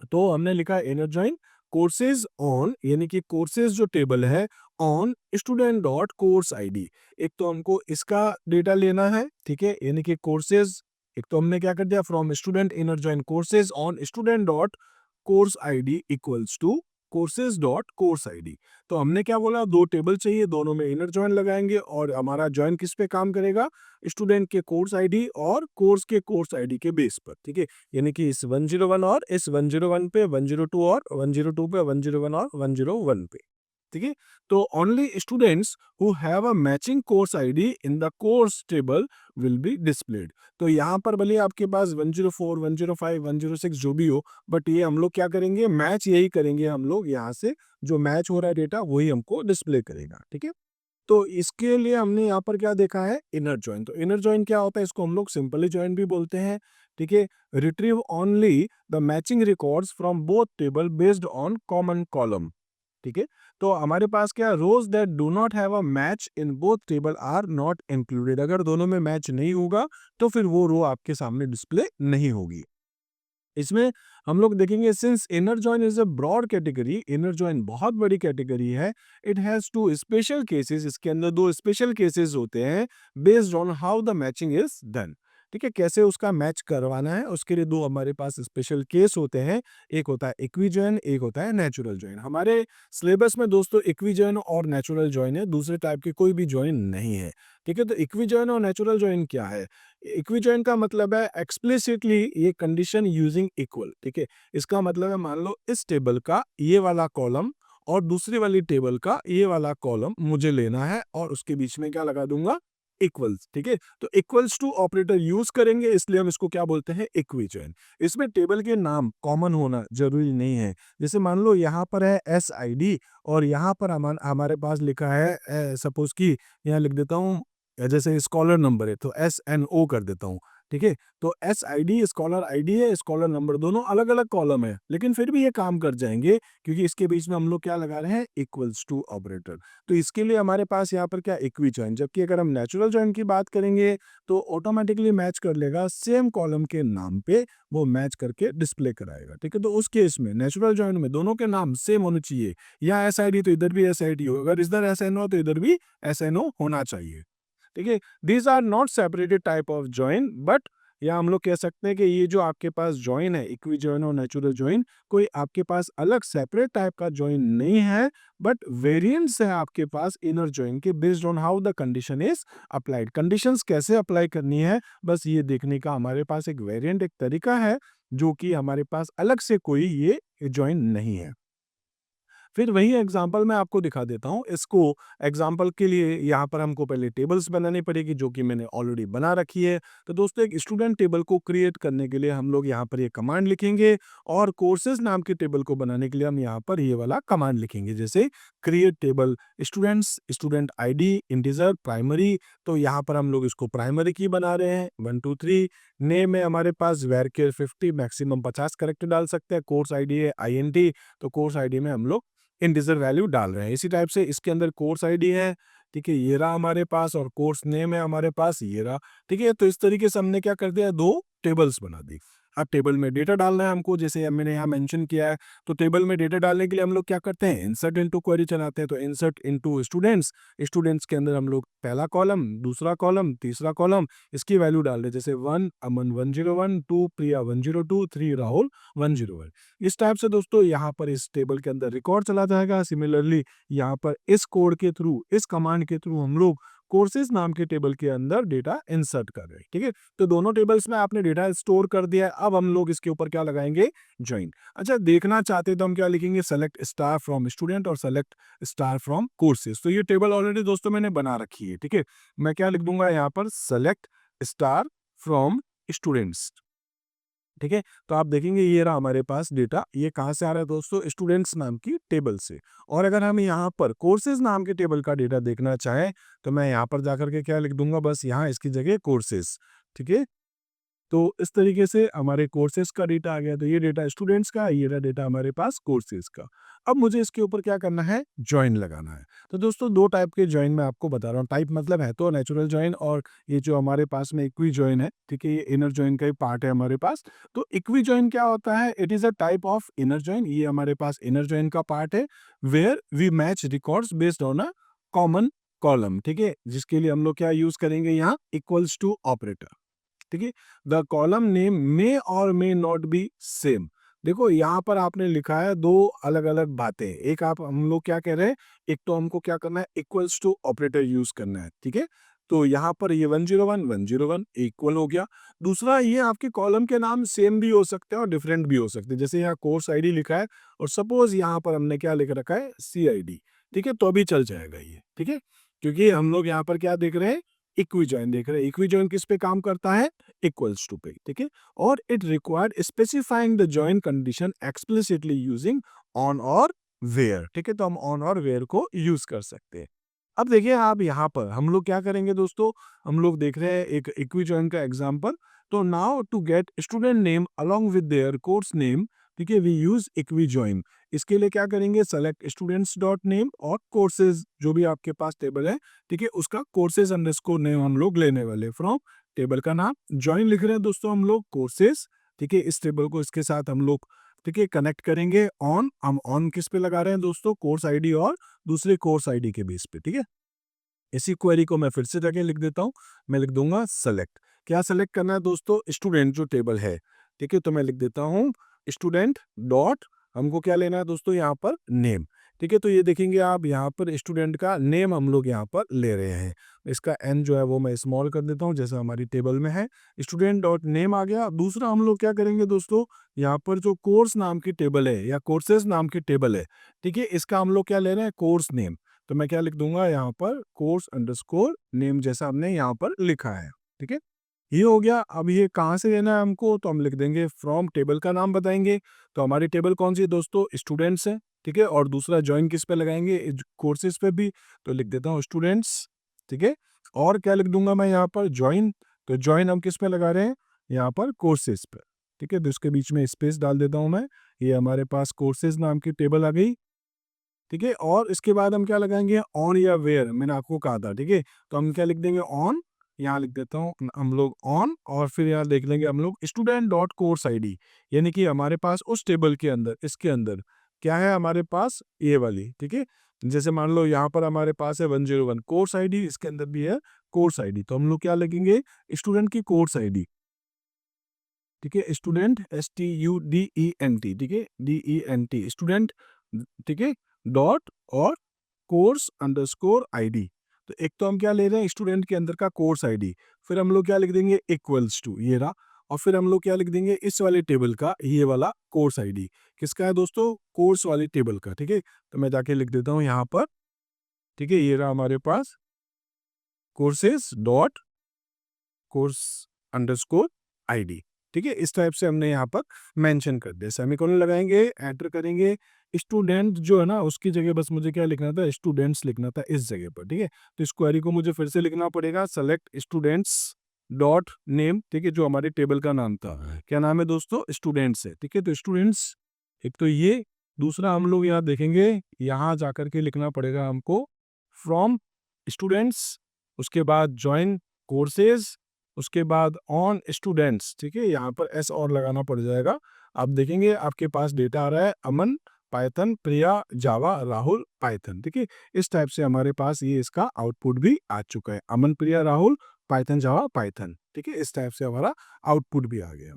तो हमने लिखा इनर जॉइन कोर्सेज ऑन, यानी कि कोर्सेज जो टेबल है on student dot course ID. एक तो हमको इसका डेटा लेना है, ठीक है, यानी कि कोर्सेज, एक तो हमने क्या कर दिया from student inner join courses on student dot course ID equals to courses dot course ID. तो हमने क्या बोला, दो टेबल चाहिए, दोनों में इनर जॉइन लगाएंगे और हमारा जॉइन किस पे काम करेगा, स्टूडेंट के कोर्स आईडी और कोर्स के कोर्स आईडी के बेस पर, ठीक है। यानी कि इस 101 और इस 101 पे, 102 और 102 पे, 101 और 101 पे, ठीक है। तो only students who have a matching course ID in the course table will be displayed. तो यहाँ पर भले आपके पास 104, 105, 106 जो भी हो, बट ये हम लोग क्या करेंगे, मैच यही करेंगे हम लोग, यहाँ से जो मैच हो रहा है डेटा वही हमको डिस्प्ले करेगा, ठीक है। तो इसके लिए हमने यहाँ पर क्या देखा है, इनर जॉइन। तो इनर जॉइन क्या होता है, इसको हम लोग सिंपली जॉइन भी बोलते हैं, ठीक है। Retrieve only the matching records from both table based on common column, ठीक है। तो हमारे पास क्या, rows that do not have a match in both table are not included. अगर दोनों में मैच नहीं होगा तो फिर वो रो आपके सामने डिस्प्ले नहीं होगी। इसमें हम लोग देखेंगे, since inner join is a broad category, inner join बहुत बड़ी कैटेगरी है, it has two special cases, इसके अंदर दो स्पेशल केसेस होते हैं based on how the matching is done. ठीक है, कैसे उसका मैच करवाना है उसके लिए दो हमारे पास स्पेशल केस होते हैं। एक होता है इक्वी जॉइन, एक होता है नेचुरल जॉइन। हमारे सिलेबस में दोस्तों इक्वी जॉइन और नेचुरल जॉइन है, दूसरे टाइप की कोई भी जॉइन नहीं है। ठीक है, तो इक्वी जॉइन और नेचुरल जॉइन क्या है? इक्वी जॉइन का मतलब है एक्सप्लिसिटली ये कंडीशन यूजिंग इक्वल। ठीक है, इसका मतलब है मान लो इस टेबल का ये वाला कॉलम और दूसरी वाली टेबल का ये वाला कॉलम मुझे लेना है और उसके बीच में क्या लगा दूंगा? इक्वल्स। ठीक है, तो इक्वल्स टू ऑपरेटर यूज करेंगे, इसलिए हम इसको क्या बोलते हैं? Equi join. इसमें टेबल के नाम कॉमन होना जरूरी नहीं है। जैसे मान लो यहाँ पर है SID और यहाँ पर हमारे पास लिखा है सपोज कि यहाँ लिख देता हूँ जैसे स्कॉलर नंबर है तो SNO कर देता हूँ। ठीक है, तो SID स्कॉलर ID है, स्कॉलर नंबर, दोनों अलग अलग कॉलम है लेकिन फिर भी ये काम कर जाएंगे क्योंकि इसके बीच में हम लोग क्या लगा रहे हैं? Equals to operator. तो इसके लिए हमारे पास यहाँ पर क्या? Equi join. जबकि अगर हम नेचुरल जॉइन की बात करेंगे तो ऑटोमेटिकली मैच कर लेगा, सेम कॉलम के नाम पे वो मैच करके डिस्प्ले कराएगा। ठीक है, तो उस केस में नेचुरल जॉइन में दोनों के नाम सेम होने चाहिए। या SID तो इधर भी SID हो, अगर इधर SNO तो इधर भी SNO होना चाहिए। ठीक है, these are not separated type of join, but या हम लोग कह सकते हैं कि ये जो आपके पास जॉइन है इक्वी जॉइन और नेचुरल जॉइन, कोई आपके पास अलग सेपरेट टाइप का जॉइन नहीं है, बट वेरिएंट्स है आपके पास इनर जॉइन के based on how the condition is applied. Conditions कैसे अप्लाई करनी है बस ये देखने का हमारे पास एक वेरिएंट, एक तरीका है जो कि हमारे पास अलग से कोई ये जॉइन नहीं है। फिर वही एग्जाम्पल मैं आपको दिखा देता हूँ। इसको एग्जाम्पल के लिए यहाँ पर हमको पहले टेबल्स बनानी पड़ेगी जो कि मैंने ऑलरेडी बना रखी है। तो दोस्तों एक स्टूडेंट टेबल को क्रिएट करने के लिए हम लोग यहाँ पर ये कमांड लिखेंगे और कोर्सेज नाम के टेबल को बनाने के लिए हम यहाँ पर ये वाला कमांड लिखेंगे, जैसे create table students, student ID integer primary. तो यहाँ पर हम लोग इसको प्राइमरी की बना रहे हैं 1 2 3। नेम में हमारे पास varchar 50, मैक्सिमम 50 करेक्टर डाल सकते हैं। कोर्स ID है INT, तो कोर्स ID में हम लोग इंटीजर वैल्यू डाल रहे हैं। इसी टाइप से इसके अंदर कोर्स आईडी है, ठीक है, ये रहा हमारे पास, और कोर्स नेम है हमारे पास, ये रहा। ठीक है, तो इस तरीके से हमने क्या कर दिया? दो टेबल्स बना दी। अब टेबल में डेटा डालना है हमको, जैसे मैंने यहाँ मेंशन किया है। तो टेबल में डेटा डालने के लिए हम लोग क्या करते हैं? इंसर्ट इनटू क्वेरी चलाते हैं। तो इंसर्ट इनटू स्टूडेंट्स, स्टूडेंट्स के अंदर हम लोग पहला कॉलम, दूसरा कॉलम, तीसरा कॉलम, इसकी वैल्यू डाल रहे हैं। जैसे 1 अमन 101, 2 प्रिया 102, 3 राहुल 101। इस टाइप से दोस्तों यहाँ पर इस टेबल के अंदर रिकॉर्ड चला जाएगा। सिमिलरली यहाँ पर इस कोड के थ्रू, इस कमांड के थ्रू हम लोग कोर्सेज नाम के टेबल के अंदर डेटा इंसर्ट कर रहे हैं। ठीक है, तो दोनों टेबल्स में आपने डेटा स्टोर कर दिया है। अब हम लोग इसके ऊपर क्या लगाएंगे? ज्वाइन। अच्छा, देखना चाहते तो हम क्या लिखेंगे? सेलेक्ट स्टार फ्रॉम स्टूडेंट और सेलेक्ट स्टार फ्रॉम कोर्सेज। तो ये टेबल ऑलरेडी दोस्तों मैंने बना रखी है। ठीक है, मैं क्या लिख दूंगा यहाँ पर? Select star from students. ठीक है, तो आप देखेंगे ये रहा हमारे पास डेटा। ये कहाँ से आ रहा है दोस्तों? स्टूडेंट्स नाम की टेबल से। और अगर हम यहाँ पर कोर्सेज नाम के टेबल का डेटा देखना चाहें तो मैं यहाँ पर जाकर के क्या लिख दूंगा? बस यहाँ इसकी जगह कोर्सेज। ठीक है, तो इस तरीके से हमारे कोर्सेज का डेटा आ गया। तो ये डेटा स्टूडेंट्स का, ये रहा डेटा हमारे पास कोर्सेज का। अब मुझे इसके ऊपर क्या करना है? ज्वाइन लगाना है। तो दोस्तों दो टाइप के ज्वाइन मैं आपको बता रहा हूँ। टाइप मतलब है तो नेचुरल ज्वाइन, और ये जो हमारे पास में इक्वी ज्वाइन है, ठीक है, ये इनर ज्वाइन का ही पार्ट है हमारे पास। तो इक्वी ज्वाइन क्या होता है? It is a type of inner join. ये हमारे पास इनर ज्वाइन का पार्ट है, where we match records based on a common column. ठीक है, जिसके लिए हम लोग क्या यूज करेंगे? यहाँ इक्वल्स टू ऑपरेटर। ठीक है, द कॉलम नेम मे और मे नॉट बी सेम। देखो यहाँ पर आपने लिखा है दो अलग अलग बातें। एक आप हम लोग क्या कह रहे हैं? एक तो हमको क्या करना है? इक्वल्स टू ऑपरेटर यूज करना है। ठीक है, तो यहाँ पर ये 101 101 इक्वल हो गया। दूसरा, ये आपके कॉलम के नाम सेम भी हो सकते हैं और डिफरेंट भी हो सकते हैं। जैसे यहाँ कोर्स आईडी लिखा है और सपोज यहाँ पर हमने क्या लिख रखा है? CID। ठीक है, तो अभी चल जाएगा ये। ठीक है, क्योंकि हम लोग यहाँ पर क्या देख रहे हैं? इक्वी जॉइन देख रहे हैं। इक्वी जॉइन किस पे काम करता है? इक्वल्स टू पे। ठीक है, और it required specifying the join condition explicitly using on और वेयर। ठीक है, तो हम ऑन और वेयर को यूज कर सकते हैं। अब देखिए आप यहाँ पर हम लोग क्या करेंगे दोस्तों? हम लोग देख रहे हैं एक इक्वी जॉइन का एग्जांपल। तो now to get student name along with their course name, ठीक है, वी यूज इक्वी जॉइन। इसके लिए क्या करेंगे? सेलेक्ट स्टूडेंट्स डॉट नेम और कोर्सेज, जो भी आपके पास टेबल है, ठीक है, उसका कोर्सेज अंडरस्कोर नेम हम लोग लेने वाले फ्रॉम टेबल का नाम। ज्वाइन लिख रहे हैं दोस्तों हम लोग कोर्सेज। ठीक है, इस टेबल को इसके साथ हम लोग, ठीक है, कनेक्ट करेंगे। ऑन, हम ऑन किस पे लगा रहे हैं दोस्तों? कोर्स आईडी और दूसरे कोर्स आईडी के बेस पे। ठीक है, इसी क्वेरी को मैं फिर से जाके लिख देता हूं। मैं लिख दूंगा सेलेक्ट। क्या सेलेक्ट करना है दोस्तों? स्टूडेंट जो टेबल है, ठीक है, तो मैं लिख देता हूँ स्टूडेंट डॉट, हमको क्या लेना है दोस्तों यहाँ पर नेम, ठीक है। तो ये देखेंगे आप यहाँ पर स्टूडेंट का नेम हम लोग यहाँ पर ले रहे हैं। इसका एन जो है वो मैं स्मॉल कर देता हूँ जैसा हमारी टेबल में है। स्टूडेंट डॉट नेम आ गया। दूसरा हम लोग क्या करेंगे दोस्तों, यहाँ पर जो कोर्स नाम की टेबल है या कोर्सेज नाम की टेबल है, ठीक है, इसका हम लोग क्या ले रहे हैं, कोर्स नेम। तो मैं क्या लिख दूंगा यहाँ पर, कोर्स अंडरस्कोर नेम, जैसा हमने यहाँ पर लिखा है, ठीक है। ये हो गया। अब ये कहाँ से लेना है हमको, तो हम लिख देंगे फ्रॉम, टेबल का नाम बताएंगे। तो हमारी टेबल कौन सी है दोस्तों, स्टूडेंट्स है, ठीक है। और दूसरा ज्वाइन किस पे लगाएंगे, कोर्सेज पे भी, तो लिख देता हूँ स्टूडेंट्स, ठीक है। और क्या लिख दूंगा मैं यहाँ पर, ज्वाइन। तो ज्वाइन हम किस पे लगा रहे हैं, यहाँ पर कोर्सेज पे, ठीक है। तो इसके बीच में स्पेस डाल देता हूँ मैं। ये हमारे पास कोर्सेज नाम की टेबल आ गई, ठीक है। और इसके बाद हम क्या लगाएंगे, ऑन या वेयर, मैंने आपको कहा था, ठीक है। तो हम क्या लिख देंगे, ऑन, यहाँ लिख देता हूँ हम लोग ऑन, और फिर यहाँ देख लेंगे हम लोग स्टूडेंट डॉट कोर्स आईडी, यानी कि हमारे पास उस टेबल के अंदर, इसके अंदर क्या है हमारे पास, ये वाली, ठीक है। जैसे मान लो यहाँ पर हमारे पास है 101 कोर्स आईडी, इसके अंदर भी है कोर्स आईडी, तो हम लोग क्या लगेंगे, स्टूडेंट की कोर्स आईडी, ठीक है। स्टूडेंट STUDENT, ठीक है, DENT स्टूडेंट, ठीक है, डॉट और कोर्स अंडरस्कोर आईडी। तो एक तो हम क्या ले रहे हैं, स्टूडेंट के अंदर का कोर्स आईडी, फिर हम लोग क्या लिख देंगे, इक्वल्स टू, ये रहा। और फिर हम लोग क्या लिख देंगे, इस वाले टेबल का ये वाला कोर्स आईडी, किसका है दोस्तों, कोर्स वाली टेबल का, ठीक है। तो मैं जाके लिख देता हूँ यहाँ पर, ठीक है, ये रहा हमारे पास courses dot course underscore ID, ठीक है। इस टाइप से हमने यहाँ पर मेंशन कर दिया। सेमीकोलन लगाएंगे, एंटर करेंगे, स्टूडेंट जो है ना उसकी जगह बस मुझे क्या लिखना था, स्टूडेंट्स लिखना था इस जगह पर, ठीक है। तो इस क्वेरी को मुझे फिर से लिखना पड़ेगा, सेलेक्ट स्टूडेंट्स डॉट नेम, ठीक है, जो हमारे टेबल का नाम था, क्या नाम है दोस्तों, स्टूडेंट्स है, ठीक है। तो स्टूडेंट्स एक तो ये, दूसरा हम लोग यहाँ देखेंगे, यहाँ जाकर के लिखना पड़ेगा हमको फ्रॉम स्टूडेंट्स, उसके बाद ज्वाइन कोर्सेज, उसके बाद ऑन स्टूडेंट्स, ठीक है, यहाँ पर एस और लगाना पड़ जाएगा। आप देखेंगे आपके पास डेटा आ रहा है, अमन पाइथन, प्रिया जावा, राहुल पाइथन, ठीक है। इस टाइप से हमारे पास ये इसका आउटपुट भी आ चुका है, अमन प्रिया राहुल पाइथन जावा पाइथन, ठीक है। इस टाइप से हमारा आउटपुट भी आ गया,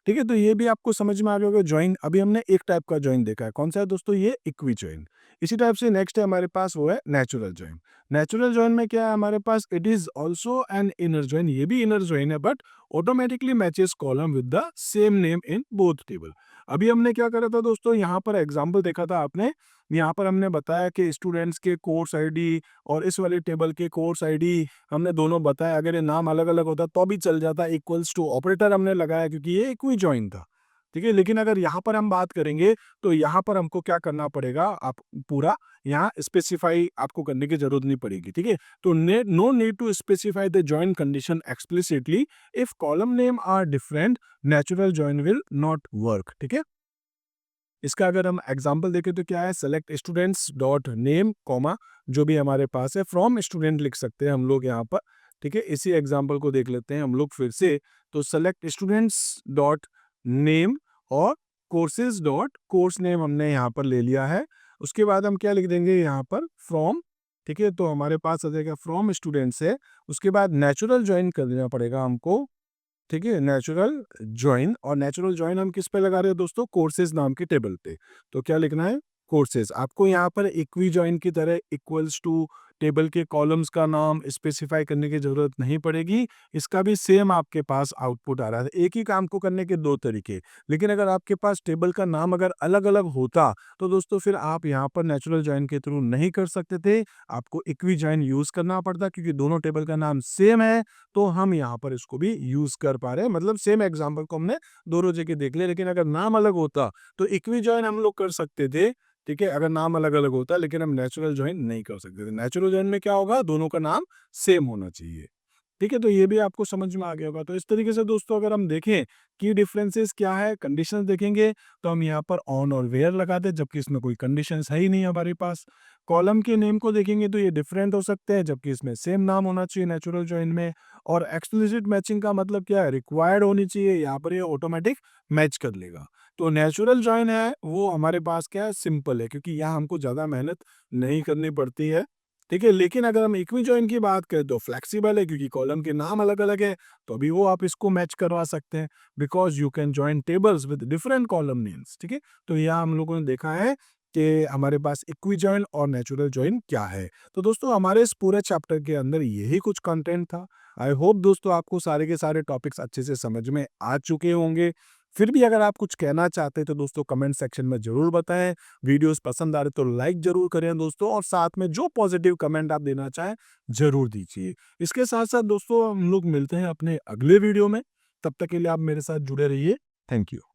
ठीक है। तो ये भी आपको समझ में आ गया होगा ज्वाइन। अभी हमने एक टाइप का ज्वाइन देखा है, कौन सा है दोस्तों, ये इक्वी ज्वाइन। इसी टाइप से नेक्स्ट है हमारे पास, वो है नेचुरल ज्वाइन। नेचुरल ज्वाइन में क्या है हमारे पास, it is also an inner join, ये भी इनर ज्वाइन है, but automatically matches column with the same name in both table. अभी हमने क्या करा था दोस्तों, यहाँ पर एग्जाम्पल देखा था आपने, यहाँ पर हमने बताया कि स्टूडेंट्स के कोर्स आईडी और इस वाले टेबल के कोर्स आईडी हमने दोनों बताया, अगर ये नाम अलग अलग होता तो भी चल जाता, इक्वल्स टू ऑपरेटर हमने लगाया क्योंकि ये इक्वी ज्वाइन था, ठीक है। लेकिन अगर यहाँ पर हम बात करेंगे तो यहाँ पर हमको क्या करना पड़ेगा, आप पूरा यहाँ स्पेसिफाई आपको करने की जरूरत नहीं पड़ेगी, ठीक है। तो no need to specify the join condition explicitly, if column name are different natural join will not work, ठीक है। इसका अगर हम एग्जांपल देखें तो क्या है, select students dot name comma, जो भी हमारे पास है, फ्रॉम स्टूडेंट लिख सकते हैं हम लोग यहाँ पर, ठीक है। इसी एग्जांपल को देख लेते हैं हम लोग फिर से। तो सेलेक्ट स्टूडेंट्स डॉट नेम और कोर्सेज डॉट कोर्स नेम हमने यहाँ पर ले लिया है। उसके बाद हम क्या लिख देंगे यहाँ पर, फ्रॉम, ठीक है। तो हमारे पास आ जाएगा फ्रॉम स्टूडेंट्स है। उसके बाद नेचुरल ज्वाइन कर देना पड़ेगा हमको, ठीक है, नेचुरल ज्वाइन। और नेचुरल ज्वाइन हम किस पे लगा रहे हैं दोस्तों, कोर्सेज नाम के टेबल पे। तो क्या लिखना है, कोर्सेज। आपको यहाँ पर इक्वी ज्वाइन की तरह इक्वल्स टू टेबल के कॉलम्स का नाम स्पेसिफाई करने की जरूरत नहीं पड़ेगी। इसका भी सेम आपके पास आउटपुट आ रहा है। एक ही काम को करने के दो तरीके, लेकिन अगर आपके पास टेबल का नाम अगर अलग अलग होता तो दोस्तों फिर आप यहाँ पर नेचुरल ज्वाइन के थ्रू नहीं कर सकते थे, आपको इक्वी ज्वाइन यूज करना पड़ता, क्योंकि दोनों टेबल का नाम सेम है तो हम यहाँ पर इसको भी यूज कर पा रहे हैं। मतलब सेम एग्जांपल को हमने दोनों जगह देख लिया, लेकिन अगर नाम अलग होता तो इक्वी ज्वाइन हम लोग कर सकते थे, ठीक है, अगर नाम अलग अलग होता, लेकिन हम नेचुरल ज्वाइन नहीं कर सकते थे। नेचुरल ज्वाइन में क्या होगा, दोनों का नाम सेम होना चाहिए, ठीक है। तो ये भी आपको समझ में आ गया होगा। तो इस तरीके से दोस्तों अगर हम देखें की डिफरेंसेस क्या है, कंडीशंस देखेंगे तो हम यहाँ पर ऑन और वेयर लगाते हैं, जबकि इसमें कोई कंडीशंस है ही नहीं हमारे पास। कॉलम के नेम को देखेंगे तो ये डिफरेंट हो सकते हैं, जबकि इसमें सेम नाम होना चाहिए नेचुरल ज्वाइन में। और एक्सप्लिसिट मैचिंग का मतलब क्या है, रिक्वायर्ड होनी चाहिए, यहाँ पर ये ऑटोमेटिक मैच कर लेगा। तो नेचुरल ज्वाइन है वो हमारे पास क्या है, सिंपल है, क्योंकि यहाँ हमको ज़्यादा मेहनत नहीं करनी पड़ती है, ठीक है। लेकिन अगर हम इक्वी जॉइन की बात करें तो फ्लेक्सिबल है, क्योंकि कॉलम के नाम अलग अलग है, तो अभी वो आप इसको मैच करवा सकते हैं, because you can join tables with different column names. ठीक है, तो यहाँ हम लोगों ने देखा है कि हमारे पास इक्वी जॉइन और नेचुरल जॉइन क्या है। तो दोस्तों हमारे इस पूरे चैप्टर के अंदर यही कुछ कंटेंट था। आई होप दोस्तों आपको सारे के सारे टॉपिक्स अच्छे से समझ में आ चुके होंगे। फिर भी अगर आप कुछ कहना चाहते हैं तो दोस्तों कमेंट सेक्शन में ज़रूर बताएं। वीडियोस पसंद आ रहे तो लाइक ज़रूर करें दोस्तों, और साथ में जो पॉजिटिव कमेंट आप देना चाहें ज़रूर दीजिए। इसके साथ साथ दोस्तों हम लोग मिलते हैं अपने अगले वीडियो में। तब तक के लिए आप मेरे साथ जुड़े रहिए। Thank you.